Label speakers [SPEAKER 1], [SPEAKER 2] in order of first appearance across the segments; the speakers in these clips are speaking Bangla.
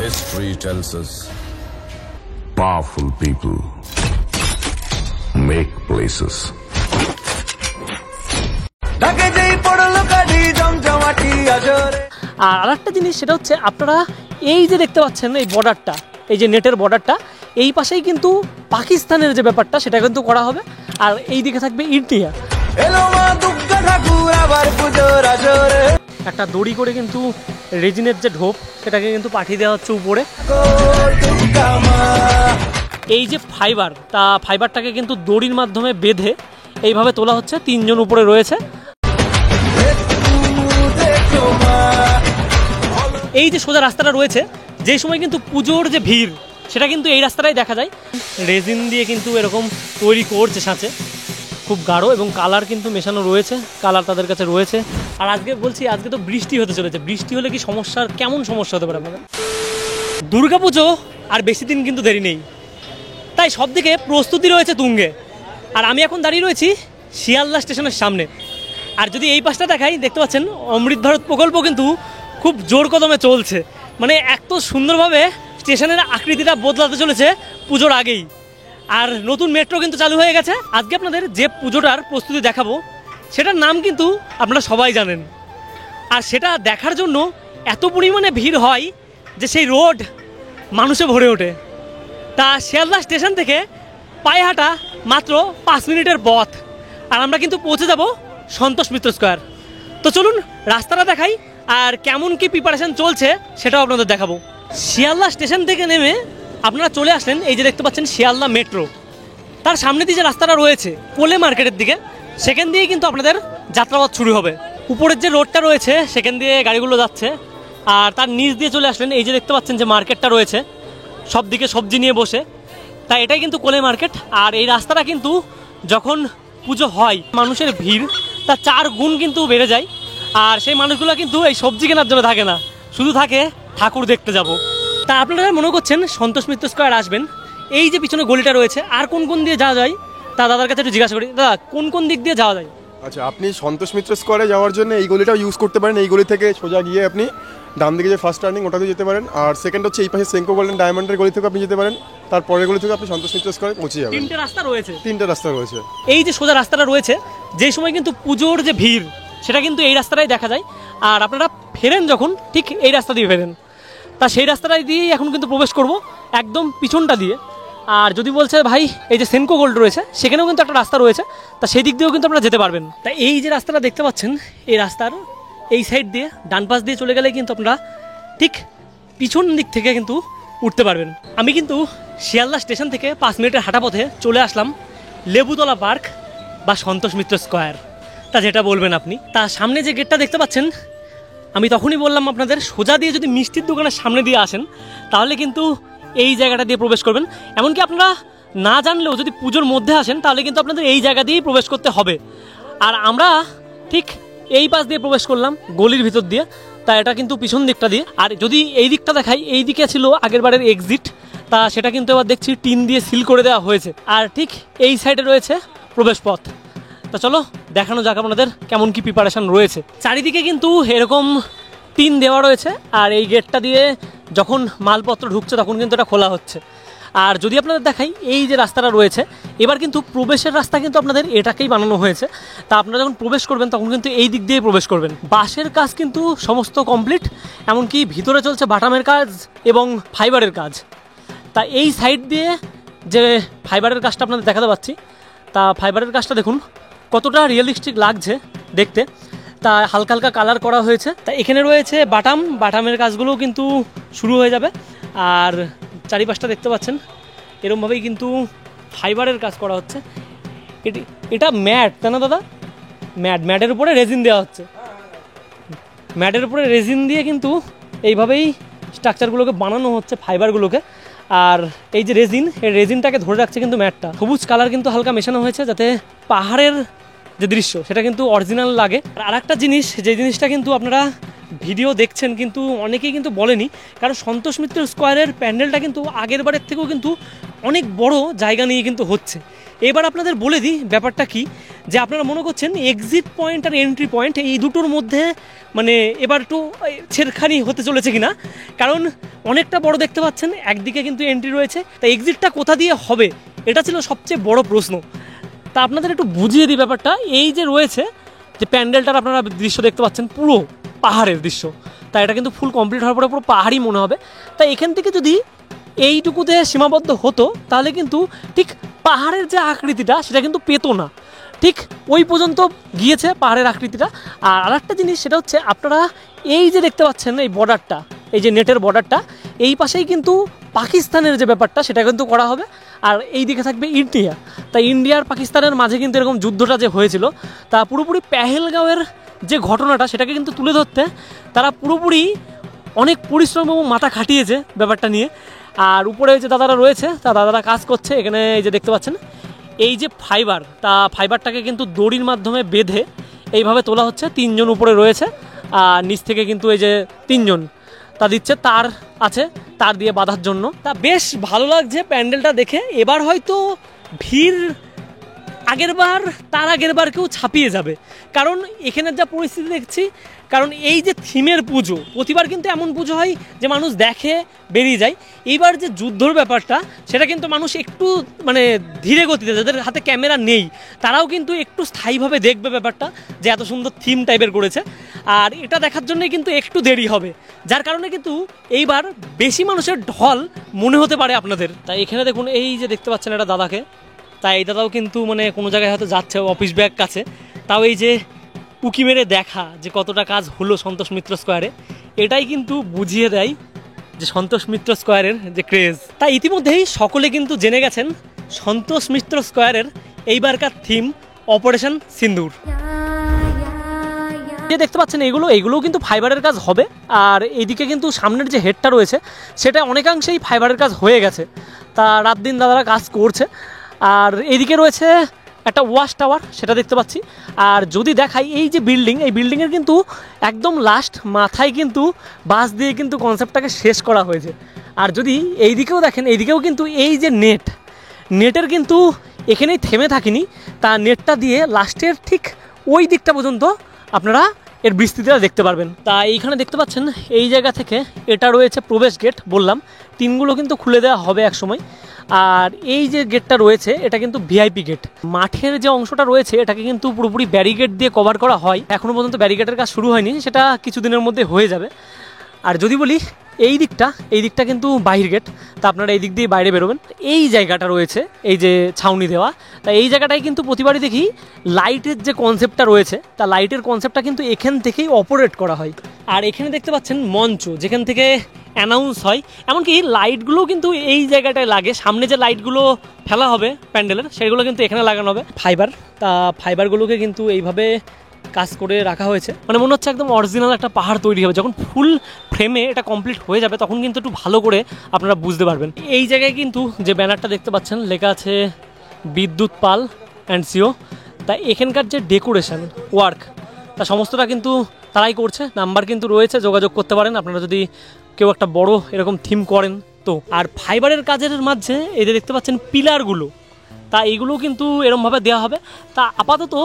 [SPEAKER 1] History tells us powerful people make places.
[SPEAKER 2] আর আরেকটা জিনিস সেটা হচ্ছে আপনারা এই যে দেখতে পাচ্ছেন এই বর্ডারটা, এই যে নেটের বর্ডারটা, এই পাশেই কিন্তু পাকিস্তানের যে ব্যাপারটা সেটা কিন্তু করা হবে। আর এই দিকে থাকবে ইন্ডিয়া। একটা দড়ি করে কিন্তু রেজিনের যে ঢোপ সেটাকে কিন্তু পাঠিয়ে দেওয়া হচ্ছে উপরে। এই যে ফাইবার, তা ফাইবারটাকে কিন্তু দড়ির মাধ্যমে বেঁধে এইভাবে তোলা হচ্ছে। 3 জন উপরে রয়েছে। এই যে সোজা রাস্তাটা রয়েছে, যেই সময় কিন্তু পুজোর যে ভিড় সেটা কিন্তু এই রাস্তাটাই দেখা যায়। রেজিন দিয়ে কিন্তু এরকম তৈরি করছে সাঁচে, খুব গাঢ় এবং কালার কিন্তু মেশানো রয়েছে, কালার তাদের কাছে রয়েছে। আর আজকে বলছি, আজকে তো বৃষ্টি হতে চলেছে। বৃষ্টি হলে কি সমস্যার, কেমন সমস্যা হতে পারে আপনাদের? দুর্গাপুজো আর বেশি দিন কিন্তু দেরি নেই, তাই সব দিকে প্রস্তুতি রয়েছে তুঙ্গে। আর আমি এখন দাঁড়িয়ে রয়েছি শিয়ালদা স্টেশনের সামনে। আর যদি এই পাশটা দেখাই, দেখতে পাচ্ছেন অমৃত ভারত প্রকল্প কিন্তু খুব জোর কদমে চলছে। মানে এত সুন্দরভাবে স্টেশনের আকৃতিটা বদলাতে চলেছে পুজোর আগেই। আর নতুন মেট্রো কিন্তু চালু হয়ে গেছে। আজকে আপনাদের যে পুজোটার প্রস্তুতি দেখাবো সেটার নাম কিন্তু আপনারা সবাই জানেন। আর সেটা দেখার জন্য এত পরিমাণে ভিড় হয় যে সেই রোড মানুষে ভরে ওঠে। তা শিয়ালদা স্টেশন থেকে পায়ে হাঁটা মাত্র 5 মিনিটের পথ। আর আমরা কিন্তু পৌঁছে যাব সন্তোষ মিত্র স্কোয়ার। তো চলুন রাস্তাটা দেখাই আর কেমন কি প্রিপারেশন চলছে সেটাও আপনাদের দেখাবো। শিয়ালদা স্টেশন থেকে নেমে আপনারা চলে আসলেন, এই যে দেখতে পাচ্ছেন শিয়ালদা মেট্রো। তার সামনে দিয়ে যে রাস্তাটা রয়েছে কোলে মার্কেটের দিকে, সেখান দিয়ে কিন্তু আপনাদের যাত্রাপথ শুরু হবে। উপরের যে রোডটা রয়েছে সেখান দিয়ে গাড়িগুলো যাচ্ছে। আর তার নিচ দিয়ে চলে আসলেন, এই যে দেখতে পাচ্ছেন যে মার্কেটটা রয়েছে, সব দিকে সবজি নিয়ে বসে। তাই এটাই কিন্তু কোলে মার্কেট। আর এই রাস্তাটা কিন্তু যখন পুজো হয় মানুষের ভিড় তার 4 গুণ কিন্তু বেড়ে যায়। আর সেই মানুষগুলো কিন্তু এই সবজি কেনার জন্য থাকে না, শুধু থাকে ঠাকুর দেখতে যাব। তা আপনারা মনে করছেন সন্তোষ মিত্র স্কোয়ার আসবেন, এই যে পিছনে গলিটা রয়েছে আর কোন কোন দিয়ে যাওয়া যায় তা দাদার কাছে একটু জিজ্ঞাসা করি। দাদা, কোন কোন দিক দিয়ে যাওয়া যায়?
[SPEAKER 3] আচ্ছা, আপনি সন্তোষ মিত্র স্কোয়ারে যাওয়ার জন্য এই গলিটা ইউজ করতে পারেন। এই গলি থেকে সোজা গিয়ে আপনি ডান দিকে যে ফার্স্ট টার্নিং ওটাতে যেতে পারেন। আর সেকেন্ড হচ্ছে এই পাশে সেঙ্কো গোল্ডেন ডায়মন্ডের গলি থেকে আপনি যেতে পারেন। তারপরের গলি থেকে আপনি সন্তোষ মিত্র স্কোয়ারে পৌঁছে যাবেন।
[SPEAKER 2] 3টে রাস্তা রয়েছে।
[SPEAKER 3] 3টে রাস্তা রয়েছে।
[SPEAKER 2] এই যে সোজা রাস্তাটা রয়েছে, যে সময় কিন্তু পুজোর যে ভিড় সেটা কিন্তু এই রাস্তাটাই দেখা যায়। আর আপনারা ফেরেন যখন, ঠিক এই রাস্তা দিয়ে ফেরেন। তা সেই রাস্তাটাই দিয়েই এখন কিন্তু প্রবেশ করব, একদম পিছনটা দিয়ে। আর যদি বলছে ভাই এই যে সেনকো গোল্ড রয়েছে সেখানেও কিন্তু একটা রাস্তা রয়েছে, তা সেই দিক দিয়েও কিন্তু আপনারা যেতে পারবেন। তা এই যে রাস্তাটা দেখতে পাচ্ছেন, এই রাস্তার এই সাইড দিয়ে ডান পাশ দিয়ে চলে গেলে কিন্তু আপনারা ঠিক পিছন দিক থেকে কিন্তু উঠতে পারবেন। আমি কিন্তু শিয়ালদা স্টেশন থেকে 5 মিনিটের হাঁটা পথে চলে আসলাম লেবুতলা পার্ক বা সন্তোষ মিত্র স্কোয়ার, তা যেটা বলবেন আপনি। তার সামনে যে গেটটা দেখতে পাচ্ছেন, আমি তখনই বললাম আপনাদের সোজা দিয়ে যদি মিষ্টির দোকানের সামনে দিয়ে আসেন তাহলে কিন্তু এই জায়গাটা দিয়ে প্রবেশ করবেন। এমনকি আপনারা না জানলেও যদি পুজোর মধ্যে আসেন তাহলে কিন্তু আপনাদের এই জায়গা দিয়েই প্রবেশ করতে হবে। আর আমরা ঠিক এই পাশ দিয়ে প্রবেশ করলাম গলির ভিতর দিয়ে, তা এটা কিন্তু পিছন দিকটা দিয়ে। আর যদি এই দিকটা দেখাই, এই দিকে ছিল আগের বারের এক্সিট, তা সেটা কিন্তু এবার দেখছি টিন দিয়ে সিল করে দেওয়া হয়েছে। আর ঠিক এই সাইডে রয়েছে প্রবেশ পথ। তা চলো দেখানো যাক আপনাদের কেমন কি প্রিপারেশন রয়েছে। চারিদিকে কিন্তু এরকম টিন দেওয়া রয়েছে। আর এই গেটটা দিয়ে যখন মালপত্র ঢুকছে তখন কিন্তু এটা খোলা হচ্ছে। আর যদি আপনাদের দেখাই, এই যে রাস্তাটা রয়েছে এবার কিন্তু প্রবেশের রাস্তা কিন্তু আপনাদের এটাকেই বানানো হয়েছে। তা আপনারা যখন প্রবেশ করবেন তখন কিন্তু এই দিক দিয়ে প্রবেশ করবেন। বাঁশের কাজ কিন্তু সমস্ত কমপ্লিট, এমনকি ভিতরে চলছে বাটামের কাজ এবং ফাইবারের কাজ। তা এই সাইড দিয়ে যে ফাইবারের কাজটা আপনাদের দেখাতে পাচ্ছি, তা ফাইবারের কাজটা দেখুন কতটা রিয়েলিস্টিক লাগছে দেখতে। তা হালকা হালকা কালার করা হয়েছে। তা এখানে রয়েছে বাটামের কাজগুলোও কিন্তু শুরু হয়ে যাবে। আর চারিপাশটা দেখতে পাচ্ছেন এরমভাবেই কিন্তু ফাইবারের কাজ করা হচ্ছে। এটা ম্যাট, তাই না দাদা? ম্যাটের উপরে রেজিন দেওয়া হচ্ছে। ম্যাটের উপরে রেজিন দিয়ে কিন্তু এইভাবেই স্ট্রাকচারগুলোকে বানানো হচ্ছে, ফাইবারগুলোকে। আর এই যে রেজিন, এই রেজিনটাকে ধরে রাখছে কিন্তু ম্যাটটা। সবুজ কালার কিন্তু হালকা মেশানো হয়েছে যাতে পাহাড়ের যে দৃশ্য সেটা কিন্তু অরিজিনাল লাগে। আর একটা জিনিস, যে জিনিসটা কিন্তু আপনারা ভিডিও দেখছেন কিন্তু অনেকেই কিন্তু বলেনি, কারণ সন্তোষ মিত্র স্কোয়ারের প্যান্ডেলটা কিন্তু আগের বারের থেকেও কিন্তু অনেক বড় জায়গা নিয়ে কিন্তু হচ্ছে। এবার আপনাদের বলে দিই ব্যাপারটা কি, যে আপনারা মনে করছেন এক্সিট পয়েন্ট আর এন্ট্রি পয়েন্ট এই দুটোর মধ্যে মানে এবার একটু ছেড়খানি হতে চলেছে কিনা, কারণ অনেকটা বড় দেখতে পাচ্ছেন, একদিকে কিন্তু এন্ট্রি রয়েছে, তা এক্সিটটা কোথা দিয়ে হবে এটা ছিল সবচেয়ে বড় প্রশ্ন। তা আপনাদের একটু বুঝিয়ে দিই ব্যাপারটা। এই যে রয়েছে যে প্যান্ডেলটার আপনারা দৃশ্য দেখতে পাচ্ছেন, পুরো পাহাড়ের দৃশ্য, তা এটা কিন্তু ফুল কমপ্লিট হওয়ার পরে পুরো পাহাড়ই মনে হবে। তাই এখান থেকে যদি এইটুকুতে সীমাবদ্ধ হতো তাহলে কিন্তু ঠিক পাহাড়ের যে আকৃতিটা সেটা কিন্তু পেতো না, ঠিক ওই পর্যন্ত গিয়েছে পাহাড়ের আকৃতিটা। আর আরেকটা জিনিস সেটা হচ্ছে আপনারা এই যে দেখতে পাচ্ছেন এই বর্ডারটা, এই যে নেটের বর্ডারটা, এই পাশেই কিন্তু পাকিস্তানের যে ব্যাপারটা সেটা কিন্তু করা হবে, আর এই দিকে থাকবে ইন্ডিয়া। তাই ইন্ডিয়া আর পাকিস্তানের মাঝে কিন্তু এরকম যুদ্ধটা যে হয়েছিল তা পুরোপুরি পেহেলগাঁওয়ের যে ঘটনাটা সেটাকে কিন্তু তুলে ধরতে তারা পুরোপুরি অনেক পরিশ্রম এবং মাথা খাটিয়েছে ব্যাপারটা নিয়ে। আর উপরে যে দাদারা রয়েছে তা দাদারা কাজ করছে এখানে, এই যে দেখতে পাচ্ছেন এই যে ফাইবার, তা ফাইবারটাকে কিন্তু দড়ির মাধ্যমে বেঁধে এইভাবে তোলা হচ্ছে। 3 জন উপরে রয়েছে আর নিচ থেকে কিন্তু এই যে 3 জন তা দিচ্ছে, তার আছে, তার দিয়ে বাঁধার জন্য। তা বেশ ভালো লাগছে প্যান্ডেলটা দেখে। এবার হয়তো ভিড় তার আগের বার কেউ ছাপিয়ে যাবে, কারণ এখানের যা পরিস্থিতি দেখছি, কারণ এই যে থিমের পুজো, প্রতিবার কিন্তু এমন পুজো হয় যে মানুষ দেখে বেরিয়ে যায়। এইবার যে যুদ্ধর ব্যাপারটা সেটা কিন্তু মানুষ একটু মানে ধীরে গতিতে, যাদের হাতে ক্যামেরা নেই তারাও কিন্তু একটু স্থায়ীভাবে দেখবে ব্যাপারটা, যে এত সুন্দর থিম টাইপের করেছে। আর এটা দেখার জন্যই কিন্তু একটু দেরি হবে, যার কারণে কিন্তু এইবার বেশি মানুষের ঢল মনে হতে পারে আপনাদের। তাই এখানে দেখুন এই যে দেখতে পাচ্ছেন একটা দাদাকে, তাই এই দাদাও কিন্তু মানে কোনো জায়গায় হয়তো যাচ্ছে অফিস ব্যাগ কাছে, তাও এই যে উকি মেরে দেখা যে কতটা কাজ হলো সন্তোষ মিত্র স্কোয়ারে, এটাই কিন্তু বুঝিয়ে দেয় যে সন্তোষ মিত্র স্কোয়ারের যে ক্রেজ। তাই ইতিমধ্যেই সকলে কিন্তু জেনে গেছেন সন্তোষ মিত্র স্কোয়ারের এইবারকার থিম অপারেশন সিন্দুর। যে দেখতে পাচ্ছেন এইগুলোও কিন্তু ফাইবারের কাজ হবে। আর এইদিকে কিন্তু সামনের যে হেডটা রয়েছে সেটা অনেকাংশেই ফাইবারের কাজ হয়ে গেছে, তা রাত দিন দাদারা কাজ করছে। আর এইদিকে রয়েছে একটা ওয়াশ টাওয়ার, সেটা দেখতে পাচ্ছি। আর যদি দেখাই এই যে বিল্ডিং, এই বিল্ডিংয়ের কিন্তু একদম লাস্ট মাথায় কিন্তু বাঁশ দিয়ে কিন্তু কনসেপ্টটাকে শেষ করা হয়েছে। আর যদি এইদিকেও দেখেন, এইদিকেও কিন্তু এই যে নেটের কিন্তু এখানেই থেমে থাকিনি, তা নেটটা দিয়ে লাস্টের ঠিক ওই দিকটা পর্যন্ত আপনারা এর বিস্তৃতিটা দেখতে পারবেন। তা এইখানে দেখতে পাচ্ছেন এই জায়গা থেকে এটা রয়েছে প্রবেশ গেট, বললাম 3গুলো কিন্তু খুলে দেওয়া হবে এক সময়। আর এই যে গেটটা রয়েছে এটা কিন্তু ভিআইপি গেট। মাঠের যে অংশটা রয়েছে এটাকে কিন্তু পুরোপুরি ব্যারিকেড দিয়ে কভার করা হয়, এখনও পর্যন্ত ব্যারিকেডের কাজ শুরু হয়নি, সেটা কিছুদিনের মধ্যে হয়ে যাবে। আর যদি বলি এই দিকটা কিন্তু বাহির গেট, তা আপনারা এই দিক দিয়ে বাইরে বেরোবেন। এই জায়গাটা রয়েছে এই যে ছাউনি দেওয়া, তা এই জায়গাটায় কিন্তু প্রতিবারই দেখি লাইটের যে কনসেপ্টটা রয়েছে, তা লাইটের কনসেপ্টটা কিন্তু এখান থেকেই অপারেট করা হয়। আর এখানে দেখতে পাচ্ছেন মঞ্চ, যেখান থেকে অ্যানাউন্স হয়, এমনকি লাইটগুলো কিন্তু এই জায়গাটায় লাগে। সামনে যে লাইটগুলো ফেলা হবে প্যান্ডেলের সেগুলো কিন্তু এখানে লাগানো হবে ফাইবার। তা ফাইবারগুলোকে কিন্তু এইভাবে কাজ করে রাখা হয়েছে, মানে মনে হচ্ছে একদম অরিজিনাল একটা পাহাড় তৈরি হবে। যখন ফুল ফ্রেমে এটা কমপ্লিট হয়ে যাবে তখন কিন্তু একটু ভালো করে আপনারা বুঝতে পারবেন। এই জায়গায় কিন্তু যে ব্যানারটা দেখতে পাচ্ছেন লেখা আছে বিদ্যুৎ পাল অ্যান্ড সিও। তা এখানকার যে ডেকোরেশন ওয়ার্ক তা সমস্তটা কিন্তু তারাই করছে। নাম্বার কিন্তু রয়েছে, যোগাযোগ করতে পারেন আপনারা যদি কেউ একটা বড় এরকম থিম করেন তো। আর ফাইবারের কাজের মাঝে এই যে দেখতে পাচ্ছেন পিলারগুলো, তা এইগুলো কিন্তু এরমভাবে দেওয়া হবে। তা আপাতত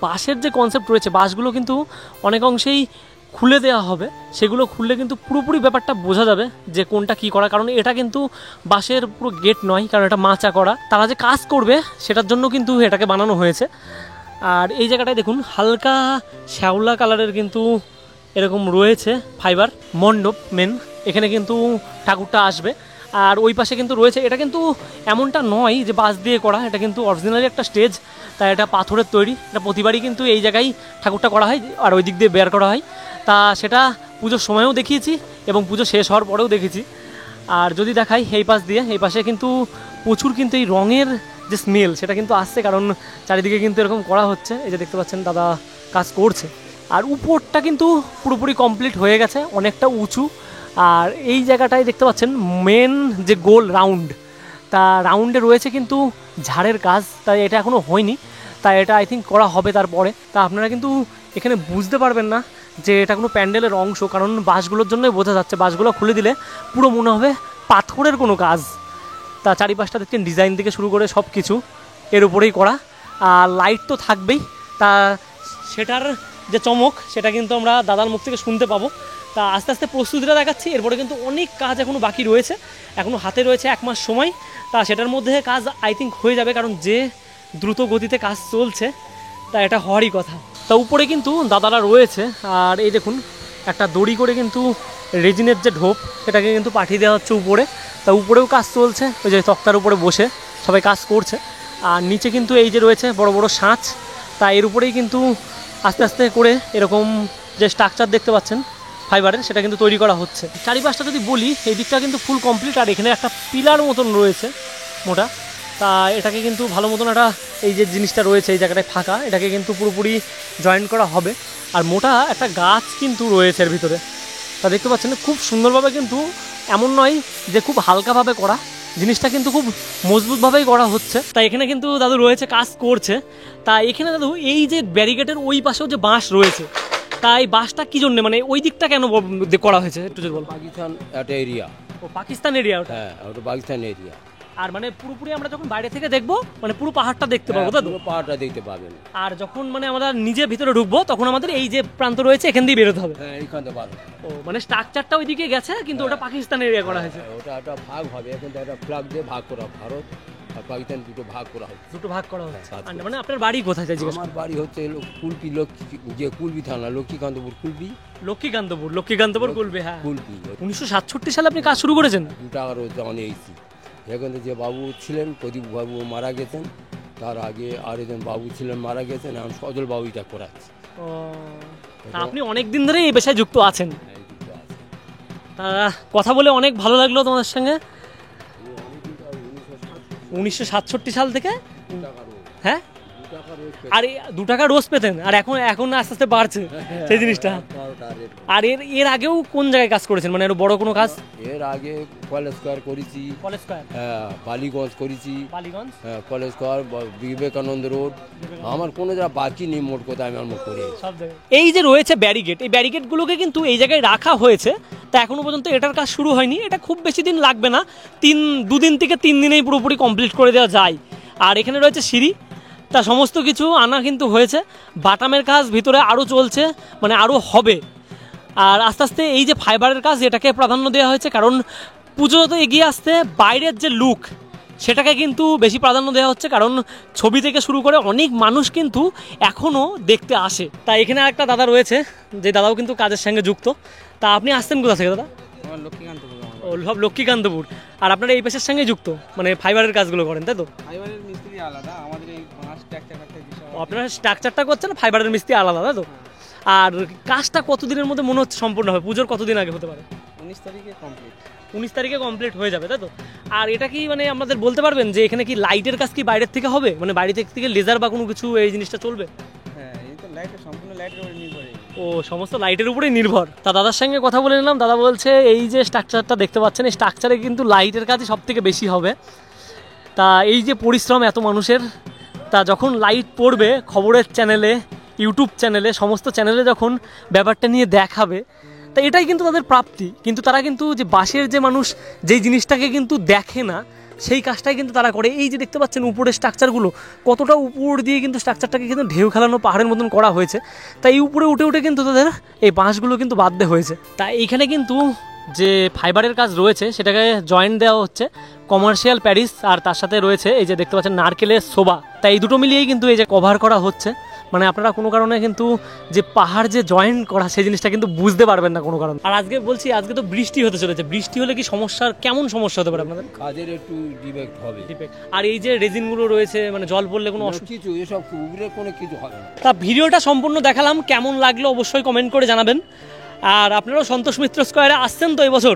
[SPEAKER 2] বাঁশের যে কনসেপ্ট রয়েছে, বাঁশগুলো কিন্তু অনেক অংশেই খুলে দেওয়া হবে, সেগুলো খুললে কিন্তু পুরোপুরি ব্যাপারটা বোঝা যাবে যে কোনটা কি করা। কারণ এটা কিন্তু বাঁশের পুরো গেট নয়, কারণ এটা মাচা করা, তারা যে কাজ করবে সেটার জন্য কিন্তু এটাকে বানানো হয়েছে। আর এই জায়গাটায় দেখুন হালকা শ্যাওলা কালারের কিন্তু এরকম রয়েছে ফাইবার মণ্ডপ মেন, এখানে কিন্তু ঠাকুরটা আসবে। আর ওই পাশে কিন্তু রয়েছে, এটা কিন্তু এমনটা নয় যে বাঁশ দিয়ে করা, এটা কিন্তু অরিজিনালি একটা স্টেজ, তাই এটা পাথরের তৈরি। এটা প্রতিবারই কিন্তু এই জায়গায় ঠাকুরটা করা হয় আর ওই দিক দিয়ে বের করা হয়। তা সেটা পুজোর সময়ও দেখিয়েছি এবং পুজো শেষ হওয়ার পরেও দেখেছি। আর যদি দেখাই এই পাশ দিয়ে, এই পাশে কিন্তু প্রচুর কিন্তু এই রঙের যে স্মেল সেটা কিন্তু আসছে, কারণ চারিদিকে কিন্তু এরকম করা হচ্ছে। এই যে দেখতে পাচ্ছেন দাদা কাজ করছে। আর উপরটা কিন্তু পুরোপুরি কমপ্লিট হয়ে গেছে, অনেকটা উঁচু। আর এই জায়গাটায় দেখতে পাচ্ছেন মেন যে গোল রাউন্ড, তা রাউন্ডে রয়েছে কিন্তু ঝাড়ের কাজ, তাই এটা এখনও হয়নি, তাই এটা আই থিঙ্ক করা হবে তারপরে। তা আপনারা কিন্তু এখানে বুঝতে পারবেন না যে এটা কোনো প্যান্ডেলের অংশ, কারণ বাঁশগুলোর জন্যই বোঝা যাচ্ছে। বাঁশগুলো খুলে দিলে পুরো মনে হবে পাথরের কোনো কাজ। তা চারিপাশটা দেখছেন ডিজাইন থেকে শুরু করে সব কিছু এর উপরেই করা। আর লাইট তো থাকবেই, তা সেটার যে চমক সেটা কিন্তু আমরা দাদার মুখ থেকে শুনতে পাবো। তা আস্তে আস্তে প্রস্তুতিটা দেখাচ্ছি, এরপরে কিন্তু অনেক কাজ এখনও বাকি রয়েছে, এখনও হাতে রয়েছে 1 মাস সময়। তা সেটার মধ্যে কাজ আই থিঙ্ক হয়ে যাবে, কারণ যে দ্রুত গতিতে কাজ চলছে তা এটা হওয়ারই কথা। তা উপরে কিন্তু দাদারা রয়েছে, আর এই দেখুন একটা দড়ি করে কিন্তু রেজিনের যে ঢোপ সেটাকে কিন্তু পাঠিয়ে দেওয়া হচ্ছে উপরে। তা উপরেও কাজ চলছে, ওই যে তক্তার উপরে বসে সবাই কাজ করছে। আর নিচে কিন্তু এই যে রয়েছে বড় বড় সাঁচ, তা এর উপরেই কিন্তু আস্তে আস্তে করে এরকম যে স্ট্রাকচার দেখতে পাচ্ছেন ফাইবারের, সেটা কিন্তু তৈরি করা হচ্ছে। চারিপাশটা যদি বলি, এই দিকটা কিন্তু ফুল কমপ্লিট, আর এখানে একটা পিলার মতন রয়েছে মোটা। তা এটাকে কিন্তু ভালো মতন একটা, এই যে জিনিসটা রয়েছে এই জায়গাটায় ফাঁকা, এটাকে কিন্তু পুরোপুরি জয়েন করা হবে। আর মোটা একটা গাছ কিন্তু রয়েছে এর ভিতরে, তা দেখতে পাচ্ছেন খুব সুন্দরভাবে, কিন্তু এমন নয় যে খুব হালকাভাবে করা, জিনিসটা কিন্তু খুব মজবুতভাবেই করা হচ্ছে। তাই এখানে কিন্তু দাদু রয়েছে, কাজ করছে। তা এখানে দাদু এই যে ব্যারিকেডের ওই পাশেও যে বাঁশ রয়েছে, তাই বাঁশটা কি জন্য, মানে ওই দিকটা কেন করা হয়েছে একটু যদি বল।
[SPEAKER 4] পাকিস্তান একটা এরিয়া।
[SPEAKER 2] ও পাকিস্তান এরিয়া ওটা?
[SPEAKER 4] হ্যাঁ, ওটা পাকিস্তান এরিয়া।
[SPEAKER 2] আর মানে পুরোপুরি আমরা যখন বাইরে থেকে দেখবো, মানে পুরো পাহাড়টা দেখতে পাবো দাদু?
[SPEAKER 4] পুরো পাহাড়টা দেখতে পাবেন।
[SPEAKER 2] আর যখন মানে আমরা নিজের ভিতরে ঢুকবো, তখন আমাদের এই যে প্রান্ত রয়েছে এখান দিয়ে বেরোতে হবে?
[SPEAKER 4] হ্যাঁ, এইখান থেকে পাবেন।
[SPEAKER 2] ও মানে স্ট্রাকচারটা ওইদিকে গেছে, কিন্তু ওটা পাকিস্তান এরিয়া করা হয়েছে।
[SPEAKER 4] ওটা একটা ভাগ হবে, এখন তো একটা ফ্ল্যাগ দিয়ে ভাগ করা, ভারত আর পাকিস্তান দুটো ভাগ করা হচ্ছে।
[SPEAKER 2] দুটো ভাগ করা হচ্ছে। আর মানে আপনার বাড়ি কোথায় চাই জিজ্ঞেস?
[SPEAKER 4] আমার বাড়ি হচ্ছে কুলপি, যে কুলপি থানা, লক্ষ্মীকান্তপুর কুলপি।
[SPEAKER 2] লক্ষ্মীকান্তপুর কুলবে, হ্যাঁ।
[SPEAKER 4] কুলপি
[SPEAKER 2] 1967 সালে আপনি কাজ শুরু করেছেন?
[SPEAKER 4] 2 টাকার যখন এসেছি, এখানে যে বাবু ছিলেন প্রদীপ বাবু মারা গেছেন, তার আগে আর একজন বাবু ছিলেন মারা গেছেন, এখন সজল বাবু এটা করাচ্ছে।
[SPEAKER 2] ও, তা আপনি অনেক দিন ধরে এই পেশায় যুক্ত আছেন। তা কথা বলে অনেক ভালো লাগলো তোমাদের সঙ্গে। 1967 সাল থেকে, হ্যাঁ। আর 2 টাকা রোজ পেতেন, আর এখন আস্তে আস্তে বাড়ছে সেই জিনিসটা। আর এর আগেও কোন জায়গায় কাজ করেছেন, মানে আরো বড় কোনো কাজ?
[SPEAKER 4] এর আগে কলেজ স্কয়ার করেছি,
[SPEAKER 2] কলেজ স্কয়ার,
[SPEAKER 4] হ্যাঁ, বালিগঞ্জ করেছি,
[SPEAKER 2] বালিগঞ্জ,
[SPEAKER 4] হ্যাঁ, কলেজ স্কয়ার, বিবেকানন্দ রোড, আমার কোনো জায়গা বাকি নেই মোট কথা, আমি আমার করে
[SPEAKER 2] সব জায়গায়। এই যে রয়েছে ব্যারিকেড, এই ব্যারিকেডগুলোকে কিন্তু এই জায়গায় রাখা হয়েছে। তা এখনো পর্যন্ত এটার কাজ শুরু হয়নি, এটা খুব বেশি দিন লাগবে না, 2 দিন থেকে 3 দিনেই পুরোপুরি কমপ্লিট করে দেওয়া যায়। আর এখানে রয়েছে সিঁড়ি, তা সমস্ত কিছু আনা কিন্তু হয়েছে। বাটামের কাজ ভিতরে আরও চলছে, মানে আরও হবে। আর আস্তে আস্তে এই যে ফাইবারের কাজ, এটাকে প্রাধান্য দেওয়া হয়েছে, কারণ পুজো তো এগিয়ে আসতে বাইরের যে লুক সেটাকে কিন্তু বেশি প্রাধান্য দেওয়া হচ্ছে, কারণ ছবি থেকে শুরু করে অনেক মানুষ কিন্তু এখনও দেখতে আসে। তা এখানে একটা দাদা রয়েছে, যে দাদাও কিন্তু কাজের সঙ্গে যুক্ত। তা আপনি আসছেন কোথা থেকে দাদা?
[SPEAKER 5] লক্ষ্মীকান্তপুর।
[SPEAKER 2] ও, সব লক্ষ্মীকান্তপুর। আর আপনারা এই পেশার সঙ্গে যুক্ত, মানে ফাইবারের কাজগুলো করেন, তাই তো?
[SPEAKER 5] ফাইবারের মিস্ত্রি আলাদা, আমাদের এই বাঁশ স্ট্রাকচার বিষয়।
[SPEAKER 2] আপনারা স্ট্রাকচারটা করছেন, ফাইবারের মিস্ত্রি আলাদা, তাই তো? আর কাজটা কতদিনের মধ্যে মনে হচ্ছে সম্পূর্ণ হবে? পুজোর কতদিন আগে হতে পারে?
[SPEAKER 5] 19 তারিখে কমপ্লিট।
[SPEAKER 2] 19 তারিখে কমপ্লিট হয়ে যাবে, তাই তো? আর এটা কি মানে আমাদের বলতে পারবেন যে এখানে কি লাইটের কাজ কি বাইরের থেকে হবে, মানে বাইরে থেকে লেজার বা কোনো কিছু এই জিনিসটা চলবে?
[SPEAKER 5] হ্যাঁ, এই তো লাইটের, সম্পূর্ণ লাইটের উপরে নির্ভর।
[SPEAKER 2] ও, সমস্ত লাইটের উপরেই নির্ভর। তা দাদার সঙ্গে কথা বলে নিলাম, দাদা বলছে এই যে স্ট্রাকচারটা দেখতে পাচ্ছেন, এই স্ট্রাকচারে কিন্তু লাইটের কাজই সব থেকে বেশি হবে। তা এই যে পরিশ্রম এত মানুষের, তা যখন লাইট পড়বে খবরের চ্যানেলে, ইউটিউব চ্যানেলে, সমস্ত চ্যানেলে যখন ব্যাপারটা নিয়ে দেখাবে, তা এটাই কিন্তু তাদের প্রাপ্তি। কিন্তু তারা কিন্তু যে বাঁশের যে মানুষ যেই জিনিসটাকে কিন্তু দেখে না, সেই কাজটাই কিন্তু তারা করে। এই যে দেখতে পাচ্ছেন উপরের স্ট্রাকচারগুলো, কতটা উপর দিয়ে কিন্তু স্ট্রাকচারটাকে কিন্তু ঢেউ খেলানো পাহাড়ের মতন করা হয়েছে। তাই এই উপরে উঠে উঠে কিন্তু তাদের এই বাঁশগুলো কিন্তু বাঁধতে হয়েছে। তা এইখানে কিন্তু যে ফাইবারের কাজ রয়েছে সেটাকে জয়েন্ট দেওয়া হচ্ছে কমার্শিয়াল প্যারিস, আর তার সাথে রয়েছে এই যে দেখতে পাচ্ছেন নারকেলের শোভা। তাই এই দুটো মিলিয়েই কিন্তু এই যে কভার করা হচ্ছে। মানে আপনারা কোনো কারণে কিন্তু যে পাহাড় যে জয়েন্ট করা সেই জিনিসটা কিন্তু বুঝতে পারবেন না কোনো কারণ। আর আজকে বলছি, আজকে তো বৃষ্টি হতে চলেছে, বৃষ্টি হলে কি সমস্যার, কেমন সমস্যা হতে পারে আপনাদের?
[SPEAKER 4] কাজের একটু ডিফেক্ট হবে।
[SPEAKER 2] আর এই যে রেজিনগুলো রয়েছে, মানে জল পড়লে কোনো
[SPEAKER 4] কিছু এসব উপরে কোনো কিছু হবে না।
[SPEAKER 2] তা ভিডিওটা সম্পূর্ণ দেখালাম, কেমন লাগলো অবশ্যই কমেন্ট করে জানাবেন। আর আপনারাও সন্তোষ মিত্র স্কয়ারে আসছেন তো এই বছর?